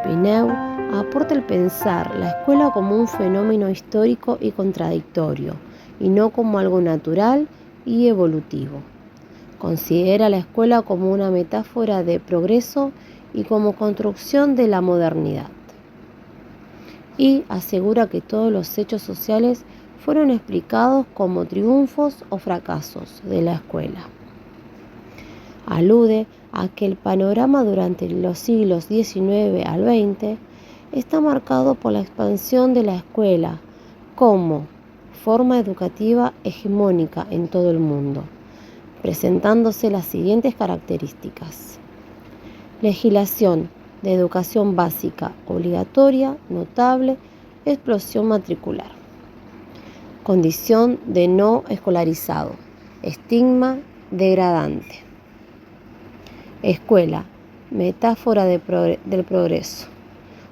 Pineu aporta el pensar la escuela como un fenómeno histórico y contradictorio, y no como algo natural y evolutivo. Considera la escuela como una metáfora de progreso y como construcción de la modernidad. Y asegura que todos los hechos sociales fueron explicados como triunfos o fracasos de la escuela. Alude a que el panorama durante los siglos XIX al XX está marcado por la expansión de la escuela como forma educativa hegemónica en todo el mundo, presentándose las siguientes características: legislación de educación básica obligatoria, notable, explosión matricular. Condición de no escolarizado, estigma degradante. Escuela, metáfora del progreso,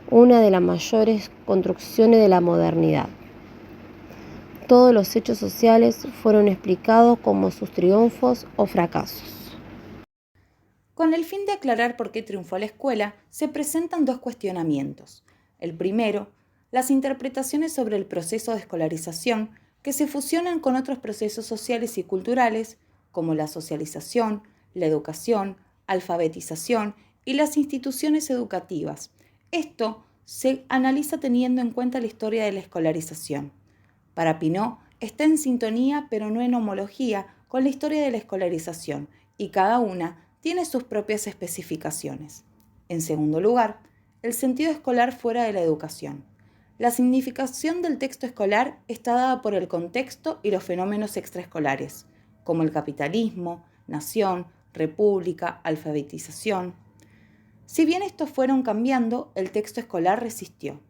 una de las mayores construcciones de la modernidad. Todos los hechos sociales fueron explicados como sus triunfos o fracasos. Con el fin de aclarar por qué triunfó la escuela, se presentan dos cuestionamientos. El primero, las interpretaciones sobre el proceso de escolarización que se fusionan con otros procesos sociales y culturales, como la socialización, la educación, alfabetización y las instituciones educativas. Esto se analiza teniendo en cuenta la historia de la escolarización. Para Pinot, está en sintonía, pero no en homología, con la historia de la escolarización, y cada una tiene sus propias especificaciones. En segundo lugar, el sentido escolar fuera de la educación. La significación del texto escolar está dada por el contexto y los fenómenos extraescolares, como el capitalismo, nación, república, alfabetización. Si bien estos fueron cambiando, el texto escolar resistió.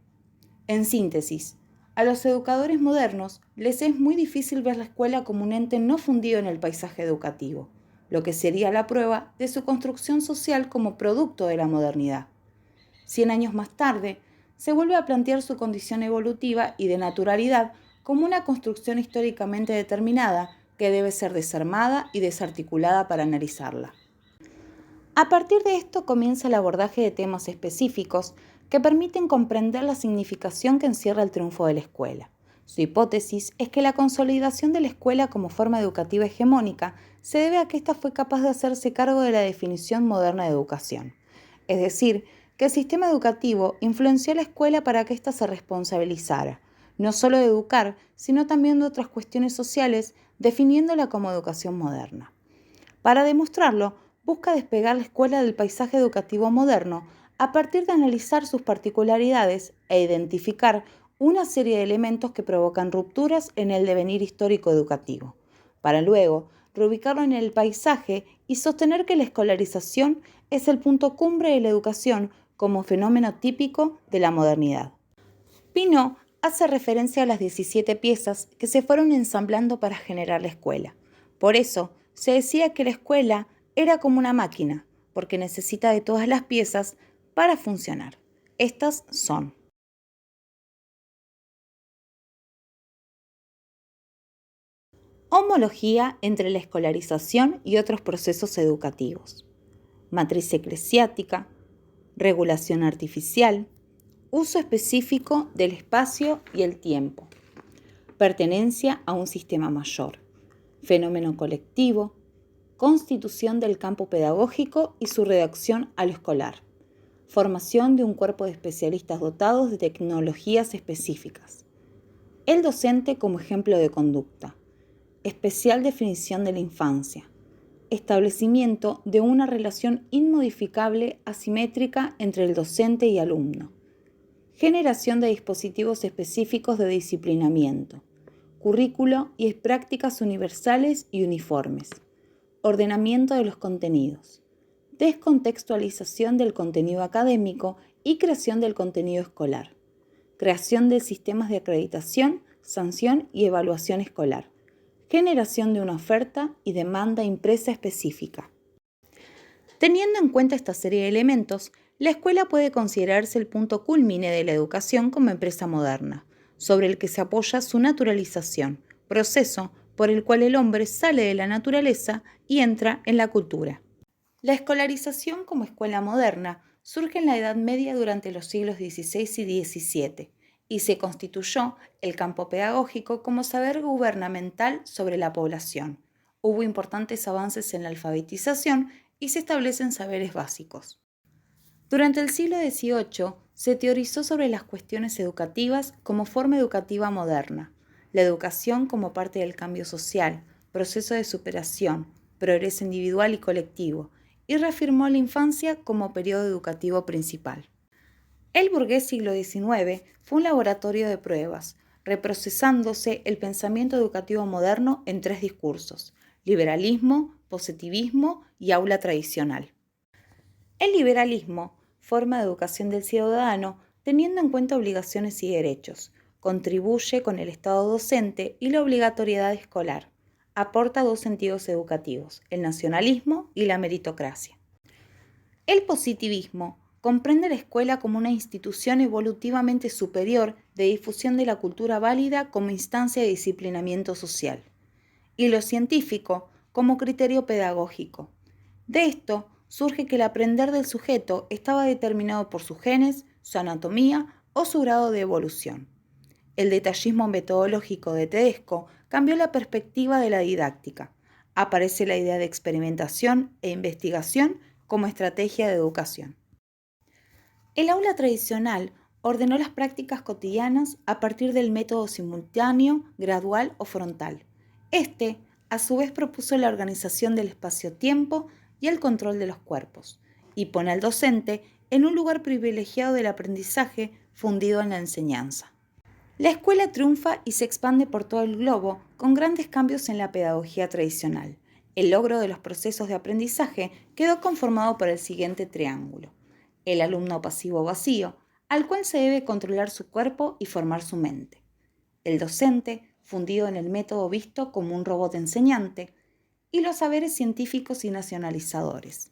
En síntesis, a los educadores modernos les es muy difícil ver la escuela como un ente no fundido en el paisaje educativo, lo que sería la prueba de su construcción social como producto de la modernidad. 100 años más tarde, se vuelve a plantear su condición evolutiva y de naturalidad como una construcción históricamente determinada que debe ser desarmada y desarticulada para analizarla. A partir de esto comienza el abordaje de temas específicos que permiten comprender la significación que encierra el triunfo de la escuela. Su hipótesis es que la consolidación de la escuela como forma educativa hegemónica se debe a que ésta fue capaz de hacerse cargo de la definición moderna de educación. Es decir, que el sistema educativo influenció a la escuela para que ésta se responsabilizara, no solo de educar, sino también de otras cuestiones sociales, definiéndola como educación moderna. Para demostrarlo, busca despegar la escuela del paisaje educativo moderno a partir de analizar sus particularidades e identificar una serie de elementos que provocan rupturas en el devenir histórico educativo, para luego reubicarlo en el paisaje y sostener que la escolarización es el punto cumbre de la educación como fenómeno típico de la modernidad. Pinot hace referencia a las 17 piezas que se fueron ensamblando para generar la escuela. Por eso, se decía que la escuela era como una máquina, porque necesita de todas las piezas para funcionar. Estas son: homología entre la escolarización y otros procesos educativos, matriz eclesiástica, regulación artificial, uso específico del espacio y el tiempo, pertenencia a un sistema mayor, fenómeno colectivo, constitución del campo pedagógico y su redacción a lo escolar, formación de un cuerpo de especialistas dotados de tecnologías específicas, el docente como ejemplo de conducta, especial definición de la infancia, establecimiento de una relación inmodificable asimétrica entre el docente y alumno, generación de dispositivos específicos de disciplinamiento, currículo y prácticas universales y uniformes, ordenamiento de los contenidos, descontextualización del contenido académico y creación del contenido escolar, creación de sistemas de acreditación, sanción y evaluación escolar, generación de una oferta y demanda impresa específica. Teniendo en cuenta esta serie de elementos, la escuela puede considerarse el punto cúlmine de la educación como empresa moderna, sobre el que se apoya su naturalización, proceso por el cual el hombre sale de la naturaleza y entra en la cultura. La escolarización como escuela moderna surge en la Edad Media durante los siglos XVI y XVII y se constituyó el campo pedagógico como saber gubernamental sobre la población. Hubo importantes avances en la alfabetización y se establecen saberes básicos. Durante el siglo XVIII se teorizó sobre las cuestiones educativas como forma educativa moderna, la educación como parte del cambio social, proceso de superación, progreso individual y colectivo, y reafirmó la infancia como periodo educativo principal. El burgués siglo XIX fue un laboratorio de pruebas, reprocesándose el pensamiento educativo moderno en 3 discursos: liberalismo, positivismo y aula tradicional. El liberalismo, forma de educación del ciudadano teniendo en cuenta obligaciones y derechos, contribuye con el Estado docente y la obligatoriedad escolar. Aporta 2 sentidos educativos, el nacionalismo y la meritocracia. El positivismo comprende la escuela como una institución evolutivamente superior de difusión de la cultura válida como instancia de disciplinamiento social, y lo científico como criterio pedagógico. De esto surge que el aprender del sujeto estaba determinado por sus genes, su anatomía o su grado de evolución. El detallismo metodológico de Tedesco cambió la perspectiva de la didáctica. Aparece la idea de experimentación e investigación como estrategia de educación. El aula tradicional ordenó las prácticas cotidianas a partir del método simultáneo, gradual o frontal. Este, a su vez, propuso la organización del espacio-tiempo y el control de los cuerpos, y pone al docente en un lugar privilegiado del aprendizaje fundido en la enseñanza. La escuela triunfa y se expande por todo el globo con grandes cambios en la pedagogía tradicional. El logro de los procesos de aprendizaje quedó conformado por el siguiente triángulo: el alumno pasivo vacío, al cual se debe controlar su cuerpo y formar su mente; el docente, fundido en el método visto como un robot enseñante; y los saberes científicos y nacionalizadores.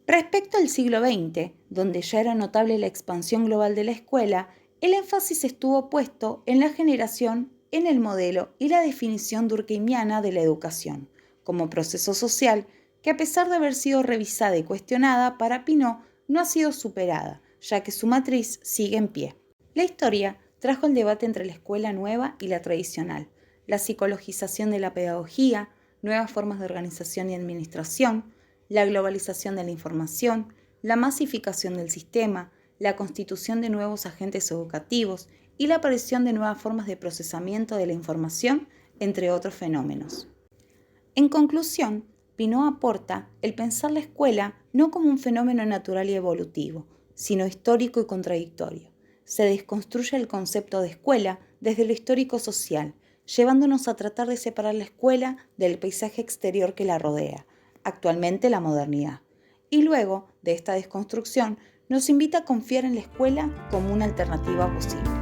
Respecto al siglo XX, donde ya era notable la expansión global de la escuela, el énfasis estuvo puesto en la generación, en el modelo y la definición durkheimiana de la educación, como proceso social que, a pesar de haber sido revisada y cuestionada, para Pinot no ha sido superada, ya que su matriz sigue en pie. La historia trajo el debate entre la escuela nueva y la tradicional, la psicologización de la pedagogía, nuevas formas de organización y administración, la globalización de la información, la masificación del sistema, la constitución de nuevos agentes educativos y la aparición de nuevas formas de procesamiento de la información, entre otros fenómenos. En conclusión, Pinot aporta el pensar la escuela no como un fenómeno natural y evolutivo, sino histórico y contradictorio. Se desconstruye el concepto de escuela desde lo histórico-social, llevándonos a tratar de separar la escuela del paisaje exterior que la rodea, actualmente la modernidad. Y luego de esta desconstrucción, nos invita a confiar en la escuela como una alternativa posible.